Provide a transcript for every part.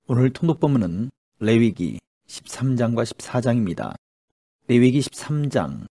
오늘 통독본문은 레위기 13장과 14장입니다. 레위기 13장.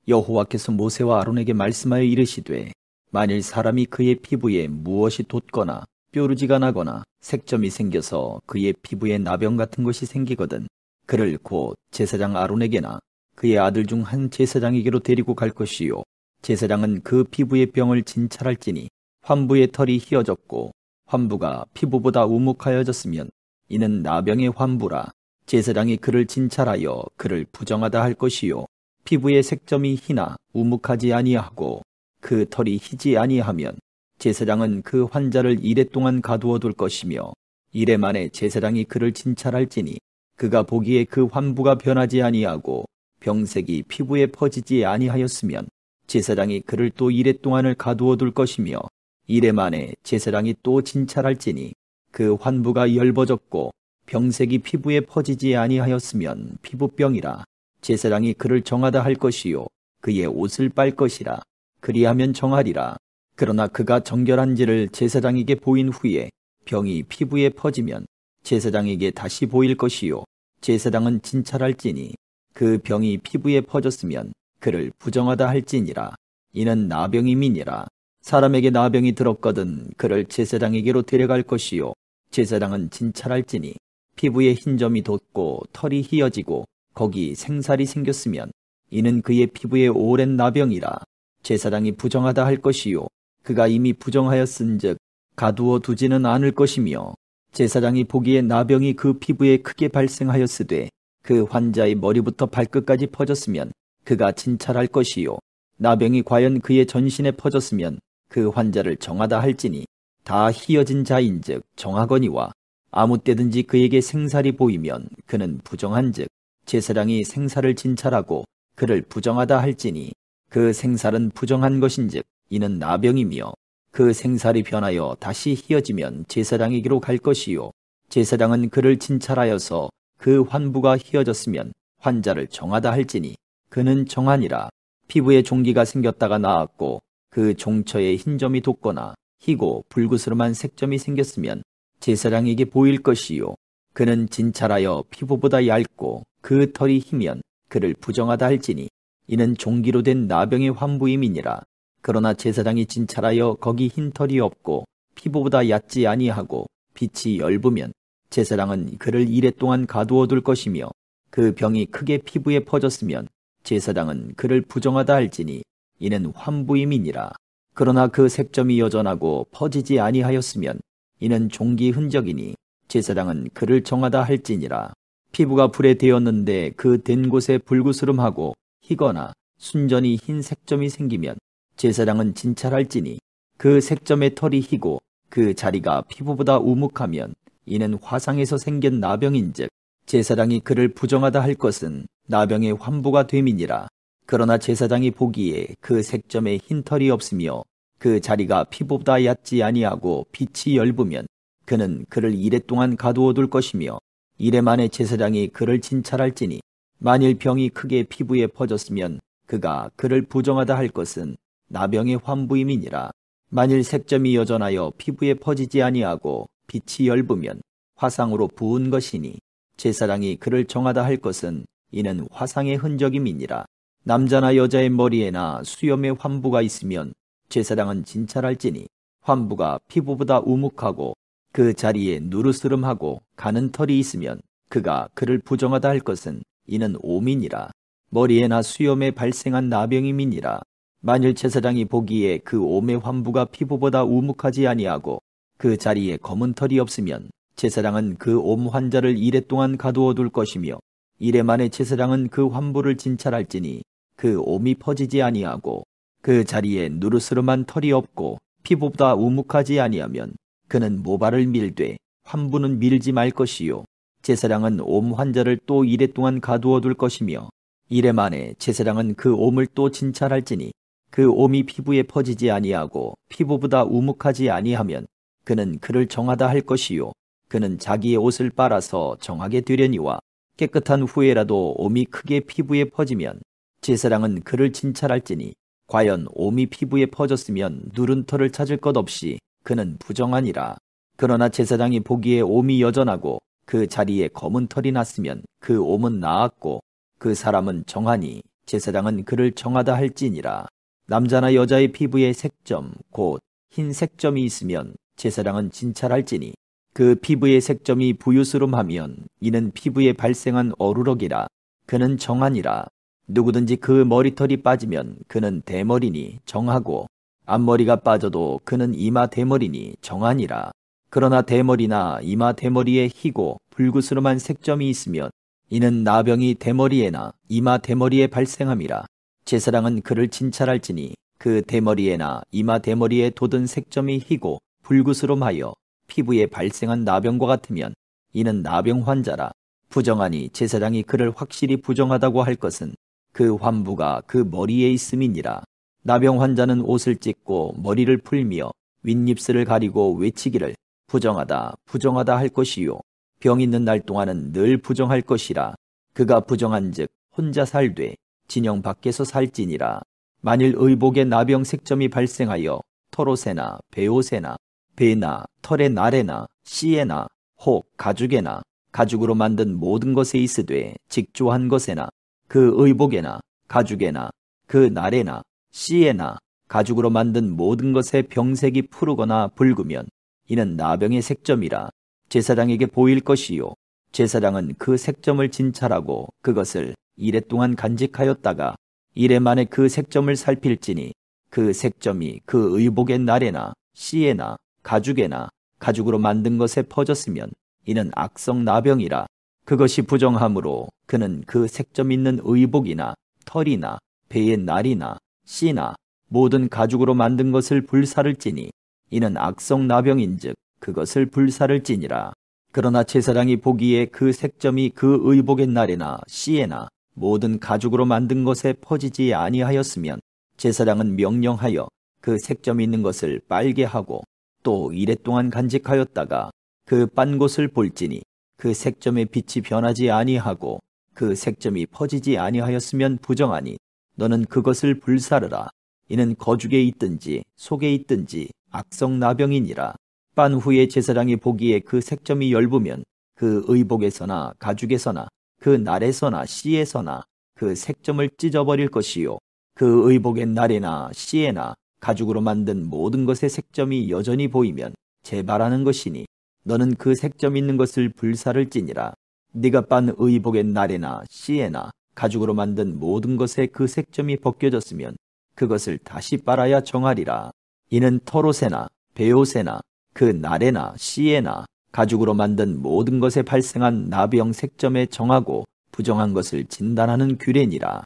여호와께서 모세와 아론에게 말씀하여 이르시되, 만일 사람이 그의 피부에 무엇이 돋거나 뾰루지가 나거나 색점이 생겨서 그의 피부에 나병 같은 것이 생기거든 그를 곧 제사장 아론에게나 그의 아들 중 한 제사장에게로 데리고 갈 것이요, 제사장은 그 피부의 병을 진찰할지니 환부의 털이 휘어졌고 환부가 피부보다 우묵하여졌으면 이는 나병의 환부라. 제사장이 그를 진찰하여 그를 부정하다 할 것이요, 피부의 색점이 희나 우묵하지 아니하고 그 털이 희지 아니하면 제사장은 그 환자를 이레 동안 가두어 둘 것이며, 이레 만에 제사장이 그를 진찰할지니 그가 보기에 그 환부가 변하지 아니하고 병색이 피부에 퍼지지 아니하였으면 제사장이 그를 또 이레 동안을 가두어 둘 것이며, 이레 만에 제사장이 또 진찰할지니 그 환부가 열버졌고 병색이 피부에 퍼지지 아니하였으면 피부병이라. 제사장이 그를 정하다 할 것이요, 그의 옷을 빨 것이라. 그리하면 정하리라. 그러나 그가 정결한지를 제사장에게 보인 후에 병이 피부에 퍼지면 제사장에게 다시 보일 것이요, 제사장은 진찰할지니 그 병이 피부에 퍼졌으면 그를 부정하다 할지니라. 이는 나병임이니라. 사람에게 나병이 들었거든 그를 제사장에게로 데려갈 것이요, 제사장은 진찰할지니 피부에 흰 점이 돋고 털이 휘어지고 거기 생살이 생겼으면 이는 그의 피부에 오랜 나병이라. 제사장이 부정하다 할 것이요, 그가 이미 부정하였은즉 가두어 두지는 않을 것이며, 제사장이 보기에 나병이 그 피부에 크게 발생하였으되 그 환자의 머리부터 발끝까지 퍼졌으면 그가 진찰할 것이요, 나병이 과연 그의 전신에 퍼졌으면 그 환자를 정하다 할지니 다 휘어진 자인즉 정하거니와, 아무 때든지 그에게 생살이 보이면 그는 부정한즉 제사장이 생살을 진찰하고 그를 부정하다 할지니 그 생살은 부정한 것인즉 이는 나병이며, 그 생살이 변하여 다시 휘어지면 제사장에게로 갈 것이요, 제사장은 그를 진찰하여서 그 환부가 휘어졌으면 환자를 정하다 할지니 그는 정하니라. 피부에 종기가 생겼다가 나았고 그 종처에 흰 점이 돋거나 희고 불구스름한 색점이 생겼으면 제사장에게 보일 것이요, 그는 진찰하여 피부보다 얇고 그 털이 희면 그를 부정하다 할지니 이는 종기로 된 나병의 환부임이니라. 그러나 제사장이 진찰하여 거기 흰 털이 없고 피부보다 얕지 아니하고 빛이 엷으면 제사장은 그를 이레 동안 가두어 둘 것이며, 그 병이 크게 피부에 퍼졌으면 제사장은 그를 부정하다 할지니 이는 환부임이니라. 그러나 그 색점이 여전하고 퍼지지 아니하였으면 이는 종기 흔적이니 제사장은 그를 정하다 할지니라. 피부가 불에 데었는데 그 된 곳에 불구스름하고 희거나 순전히 흰 색점이 생기면 제사장은 진찰할지니 그 색점의 털이 희고 그 자리가 피부보다 우묵하면 이는 화상에서 생긴 나병인즉 제사장이 그를 부정하다 할 것은 나병의 환부가 됨이니라. 그러나 제사장이 보기에 그 색점에 흰 털이 없으며 그 자리가 피부보다 얕지 아니하고 빛이 엷으면 그는 그를 이레 동안 가두어 둘 것이며, 이레 만에 제사장이 그를 진찰할지니 만일 병이 크게 피부에 퍼졌으면 그가 그를 부정하다 할 것은 나병의 환부임이니라. 만일 색점이 여전하여 피부에 퍼지지 아니하고 빛이 엷으면 화상으로 부은 것이니 제사장이 그를 정하다 할 것은 이는 화상의 흔적임이니라. 남자나 여자의 머리에나 수염에 환부가 있으면 제사장은 진찰할지니 환부가 피부보다 우묵하고 그 자리에 누르스름하고 가는 털이 있으면 그가 그를 부정하다 할 것은 이는 오민이라. 머리에나 수염에 발생한 나병임이니라. 만일 제사장이 보기에 그 옴의 환부가 피부보다 우묵하지 아니하고 그 자리에 검은 털이 없으면 제사장은 그 옴 환자를 이레 동안 가두어 둘 것이며, 이레 만에 제사장은 그 환부를 진찰할지니 그 옴이 퍼지지 아니하고 그 자리에 누르스름한 털이 없고 피부보다 우묵하지 아니하면 그는 모발을 밀되 환부는 밀지 말 것이요, 제사장은 옴 환자를 또 이레 동안 가두어 둘 것이며, 이레 만에 제사장은 그 옴을 또 진찰할지니 그 옴이 피부에 퍼지지 아니하고 피부보다 우묵하지 아니하면 그는 그를 정하다 할 것이요, 그는 자기의 옷을 빨아서 정하게 되려니와, 깨끗한 후에라도 옴이 크게 피부에 퍼지면 제사장은 그를 진찰할지니 과연 옴이 피부에 퍼졌으면 누른 털을 찾을 것 없이 그는 부정하니라. 그러나 제사장이 보기에 옴이 여전하고 그 자리에 검은 털이 났으면 그 옴은 나았고 그 사람은 정하니 제사장은 그를 정하다 할지니라. 남자나 여자의 피부에 색점 곧 흰 색점이 있으면 제사장은 진찰할지니 그 피부의 색점이 부유스름하면 이는 피부에 발생한 어루럭이라. 그는 정하니라. 누구든지 그 머리털이 빠지면 그는 대머리니 정하고 앞머리가 빠져도 그는 이마 대머리니 정하니라. 그러나 대머리나 이마 대머리에 희고 불구스름한 색점이 있으면 이는 나병이 대머리에나 이마 대머리에 발생함이라. 제사장은 그를 진찰할지니 그 대머리에나 이마 대머리에 돋은 색점이 희고 불구스름하여 피부에 발생한 나병과 같으면 이는 나병 환자라. 부정하니 제사장이 그를 확실히 부정하다고 할 것은 그 환부가 그 머리에 있음이니라. 나병 환자는 옷을 찢고 머리를 풀며 윗입술을 가리고 외치기를 부정하다 부정하다 할 것이요 병 있는 날 동안은 늘 부정할 것이라. 그가 부정한즉 혼자 살되 진영 밖에서 살지니라. 만일 의복에 나병 색점이 발생하여 털옷에나 베옷에나 배나 털의 날에나 씨에나 혹 가죽에나 가죽으로 만든 모든 것에 있으되 직조한 것에나 그 의복에나 가죽에나 그 날에나 씨에나 가죽으로 만든 모든 것에 병색이 푸르거나 붉으면 이는 나병의 색점이라. 제사장에게 보일 것이요 제사장은 그 색점을 진찰하고 그것을 이레 동안 간직하였다가 이레 만에 그 색점을 살필지니 그 색점이 그 의복의 날에나 씨에나 가죽에나 가죽으로 만든 것에 퍼졌으면 이는 악성 나병이라. 그것이 부정하므로 그는 그 색점 있는 의복이나 털이나 배의 날이나 씨나 모든 가죽으로 만든 것을 불사를 찌니 이는 악성 나병인즉 그것을 불사를 찌니라. 그러나 제사장이 보기에 그 색점이 그 의복의 날에나 씨에나 모든 가죽으로 만든 것에 퍼지지 아니하였으면 제사장은 명령하여 그 색점 있는 것을 빨게 하고 또 이레 동안 간직하였다가 그 빤 곳을 볼지니 그 색점의 빛이 변하지 아니하고 그 색점이 퍼지지 아니하였으면 부정하니 너는 그것을 불사르라. 이는 거죽에 있든지 속에 있든지 악성 나병이니라. 빤 후에 제사장이 보기에 그 색점이 엷으면 그 의복에서나 가죽에서나 그 날에서나 씨에서나 그 색점을 찢어버릴 것이요 그 의복의 날에나 씨에나 가죽으로 만든 모든 것의 색점이 여전히 보이면 재발하는 것이니 너는 그 색점 있는 것을 불사를 찌니라. 네가 빤 의복의 날에나 씨에나 가죽으로 만든 모든 것에 그 색점이 벗겨졌으면 그것을 다시 빨아야 정하리라. 이는 털옷에나 베옷에나 그 날에나 씨에나 가죽으로 만든 모든 것에 발생한 나병 색점에 정하고 부정한 것을 진단하는 규례니라.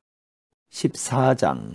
14장.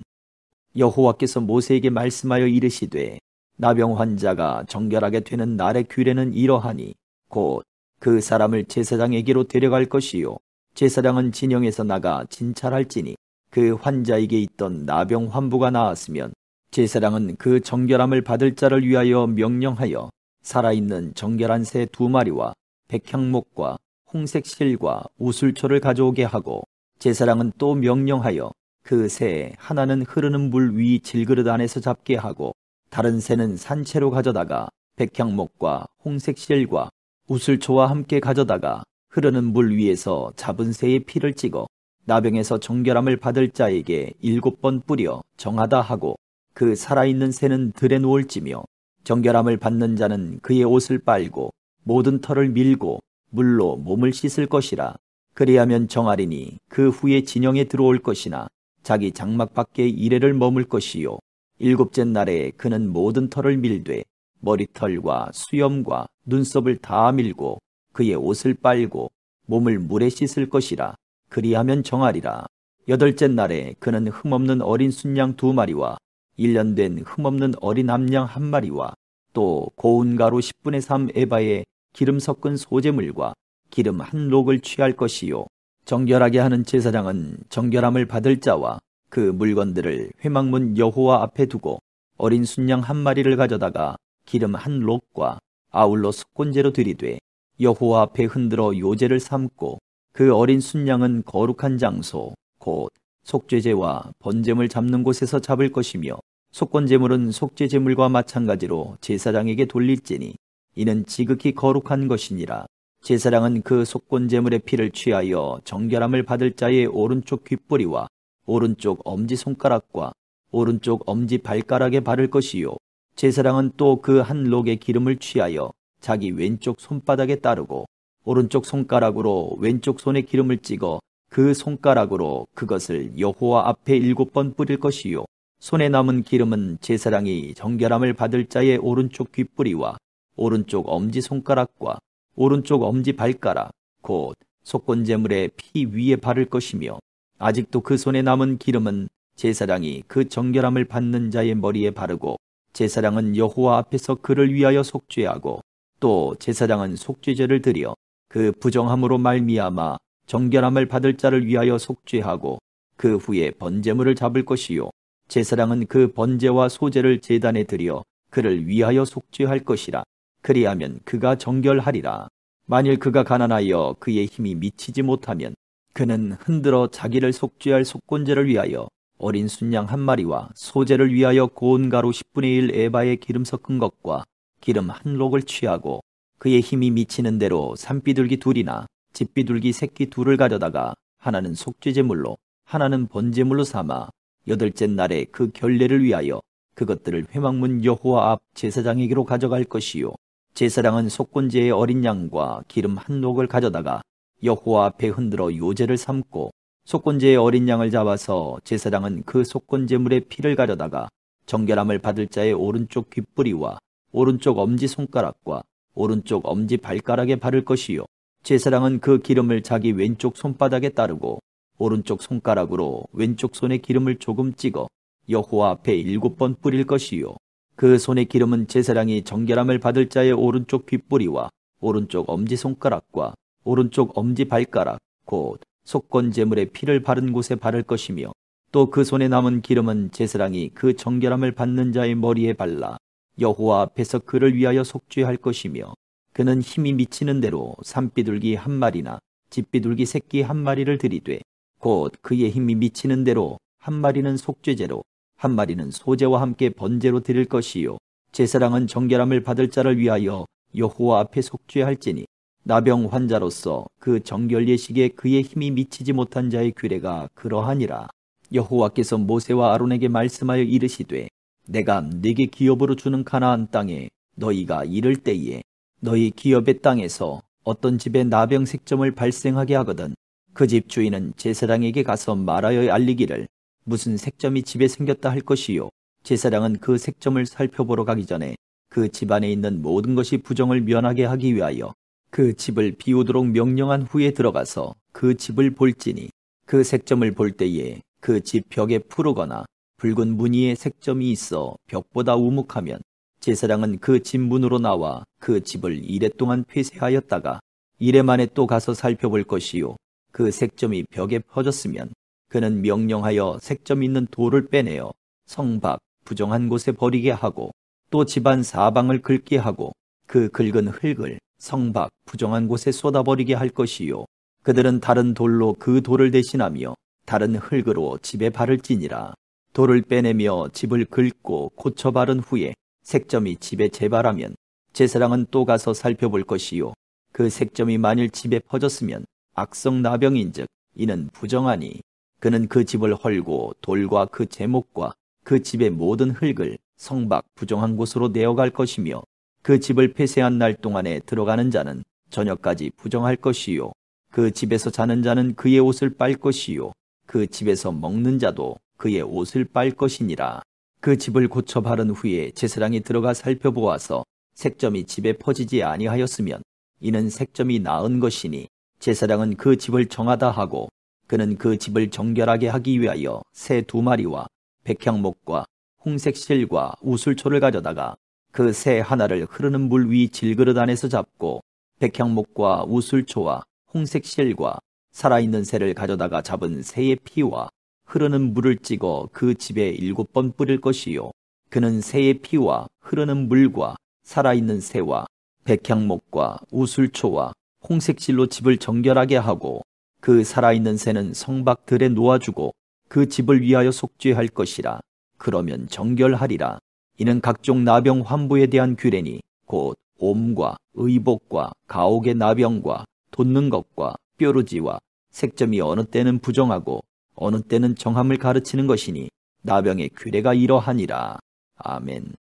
여호와께서 모세에게 말씀하여 이르시되 나병 환자가 정결하게 되는 날의 규례는 이러하니 곧 그 사람을 제사장에게로 데려갈 것이요 제사장은 진영에서 나가 진찰할지니 그 환자에게 있던 나병 환부가 나았으면 제사장은 그 정결함을 받을 자를 위하여 명령하여 살아있는 정결한 새 2마리와 백향목과 홍색 실과 우슬초를 가져오게 하고 제사장은 또 명령하여 그 새 하나는 흐르는 물 위 질그릇 안에서 잡게 하고 다른 새는 산채로 가져다가 백향목과 홍색 실과 우슬초와 함께 가져다가 흐르는 물 위에서 잡은 새의 피를 찍어 나병에서 정결함을 받을 자에게 7번 뿌려 정하다 하고 그 살아있는 새는 들에 놓을지며 정결함을 받는 자는 그의 옷을 빨고 모든 털을 밀고 물로 몸을 씻을 것이라. 그리하면 정하리니 그 후에 진영에 들어올 것이나 자기 장막 밖에 이레를 머물 것이요 7째 날에 그는 모든 털을 밀되 머리털과 수염과 눈썹을 다 밀고 그의 옷을 빨고 몸을 물에 씻을 것이라. 그리하면 정하리라. 8째 날에 그는 흠없는 어린 순양 2마리와 1년 된 흠없는 어린 암양 1마리와 또 고운 가루 10분의 3 에바에 기름 섞은 소재물과 기름 1록을 취할 것이요 정결하게 하는 제사장은 정결함을 받을 자와 그 물건들을 회막문 여호와 앞에 두고 어린 순양 1마리를 가져다가 기름 1록과 아울러 속건제로 드리되 여호와 앞에 흔들어 요제를 삼고 그 어린 순양은 거룩한 장소 곧 속죄제와 번제물 잡는 곳에서 잡을 것이며 속건제물은 속죄제물과 마찬가지로 제사장에게 돌릴지니 이는 지극히 거룩한 것이니라. 제사장은 그 속건제물의 피를 취하여 정결함을 받을 자의 오른쪽 귓뿌리와 오른쪽 엄지손가락과 오른쪽 엄지발가락에 바를 것이요. 제사장은 또 그 한 록의 기름을 취하여 자기 왼쪽 손바닥에 따르고 오른쪽 손가락으로 왼쪽 손에 기름을 찍어 그 손가락으로 그것을 여호와 앞에 7번 뿌릴 것이요. 손에 남은 기름은 제사장이 정결함을 받을 자의 오른쪽 귓뿌리와 오른쪽 엄지손가락과 오른쪽 엄지발가락 곧 속건제물의 피 위에 바를 것이며, 아직도 그 손에 남은 기름은 제사장이 그 정결함을 받는 자의 머리에 바르고, 제사장은 여호와 앞에서 그를 위하여 속죄하고, 또 제사장은 속죄제를 드려 그 부정함으로 말미암아 정결함을 받을 자를 위하여 속죄하고, 그 후에 번제물을 잡을 것이요. 제사장은 그 번제와 소제를 제단에 드려 그를 위하여 속죄할 것이라. 그리하면 그가 정결하리라. 만일 그가 가난하여 그의 힘이 미치지 못하면 그는 흔들어 자기를 속죄할 속건제를 위하여 어린 순양 한 마리와 소제를 위하여 고운 가루 10분의 1 에바의 기름 섞은 것과 기름 한 록을 취하고, 그의 힘이 미치는 대로 산비둘기 둘이나 집비둘기 새끼 둘을 가져다가 하나는 속죄제물로 하나는 번제물로 삼아 8째 날에 그 결례를 위하여 그것들을 회막문 여호와 앞 제사장에게로 가져갈 것이요. 제사장은 속건제의 어린 양과 기름 한 록을 가져다가 여호와 앞에 흔들어 요제를 삼고, 속건제의 어린 양을 잡아서 제사장은 그 속건제물의 피를 가져다가 정결함을 받을 자의 오른쪽 귓뿌리와 오른쪽 엄지손가락과 오른쪽 엄지발가락에 바를 것이요. 제사장은 그 기름을 자기 왼쪽 손바닥에 따르고 오른쪽 손가락으로 왼쪽 손에 기름을 조금 찍어 여호와 앞에 7번 뿌릴 것이요. 그 손의 기름은 제사장이 정결함을 받을 자의 오른쪽 귓뿌리와 오른쪽 엄지손가락과 오른쪽 엄지발가락 곧 속건제물의 피를 바른 곳에 바를 것이며, 또 그 손에 남은 기름은 제사장이 그 정결함을 받는 자의 머리에 발라 여호와 앞에서 그를 위하여 속죄할 것이며, 그는 힘이 미치는 대로 산비둘기 한 마리나 집비둘기 새끼 한 마리를 들이되, 곧 그의 힘이 미치는 대로 한 마리는 속죄제로 한 마리는 소제와 함께 번제로 드릴 것이요. 제사장은 정결함을 받을 자를 위하여 여호와 앞에 속죄할지니, 나병 환자로서 그 정결 예식에 그의 힘이 미치지 못한 자의 규례가 그러하니라. 여호와께서 모세와 아론에게 말씀하여 이르시되, 내가 네게 기업으로 주는 가나안 땅에 너희가 이를 때에 너희 기업의 땅에서 어떤 집에 나병 색점을 발생하게 하거든 그 집 주인은 제사장에게 가서 말하여 알리기를 무슨 색점이 집에 생겼다 할 것이요. 제사장은 그 색점을 살펴보러 가기 전에 그 집안에 있는 모든 것이 부정을 면하게 하기 위하여 그 집을 비우도록 명령한 후에 들어가서 그 집을 볼지니, 그 색점을 볼 때에 그 집 벽에 푸르거나 붉은 무늬의 색점이 있어 벽보다 우묵하면 제사장은 그 집 문으로 나와 그 집을 이레 동안 폐쇄하였다가 이레 만에 또 가서 살펴볼 것이요. 그 색점이 벽에 퍼졌으면 그는 명령하여 색점 있는 돌을 빼내어 성 밖 부정한 곳에 버리게 하고, 또 집안 사방을 긁게 하고 그 긁은 흙을 성 밖 부정한 곳에 쏟아버리게 할 것이요. 그들은 다른 돌로 그 돌을 대신하며 다른 흙으로 집에 바를지니라. 돌을 빼내며 집을 긁고 고쳐 바른 후에 색점이 집에 재발하면 제사장은 또 가서 살펴볼 것이요. 그 색점이 만일 집에 퍼졌으면 악성 나병인즉 이는 부정하니, 그는 그 집을 헐고 돌과 그 제목과 그 집의 모든 흙을 성 밖 부정한 곳으로 내어갈 것이며, 그 집을 폐쇄한 날 동안에 들어가는 자는 저녁까지 부정할 것이요. 그 집에서 자는 자는 그의 옷을 빨 것이요. 그 집에서 먹는 자도 그의 옷을 빨 것이니라. 그 집을 고쳐 바른 후에 제사장이 들어가 살펴보아서 색점이 집에 퍼지지 아니하였으면 이는 색점이 나은 것이니, 제사장은 그 집을 정하다 하고, 그는 그 집을 정결하게 하기 위하여 새 2마리와 백향목과 홍색 실과 우슬초를 가져다가 그 새 하나를 흐르는 물 위 질그릇 안에서 잡고, 백향목과 우슬초와 홍색 실과 살아있는 새를 가져다가 잡은 새의 피와 흐르는 물을 찍어 그 집에 7번 뿌릴 것이요. 그는 새의 피와 흐르는 물과 살아있는 새와 백향목과 우슬초와 홍색실로 집을 정결하게 하고, 그 살아있는 새는 성박들에 놓아주고 그 집을 위하여 속죄할 것이라. 그러면 정결하리라. 이는 각종 나병 환부에 대한 규례니 곧 옴과 의복과 가옥의 나병과 돋는 것과 뾰루지와 색점이 어느 때는 부정하고 어느 때는 정함을 가르치는 것이니 나병의 규례가 이러하니라. 아멘.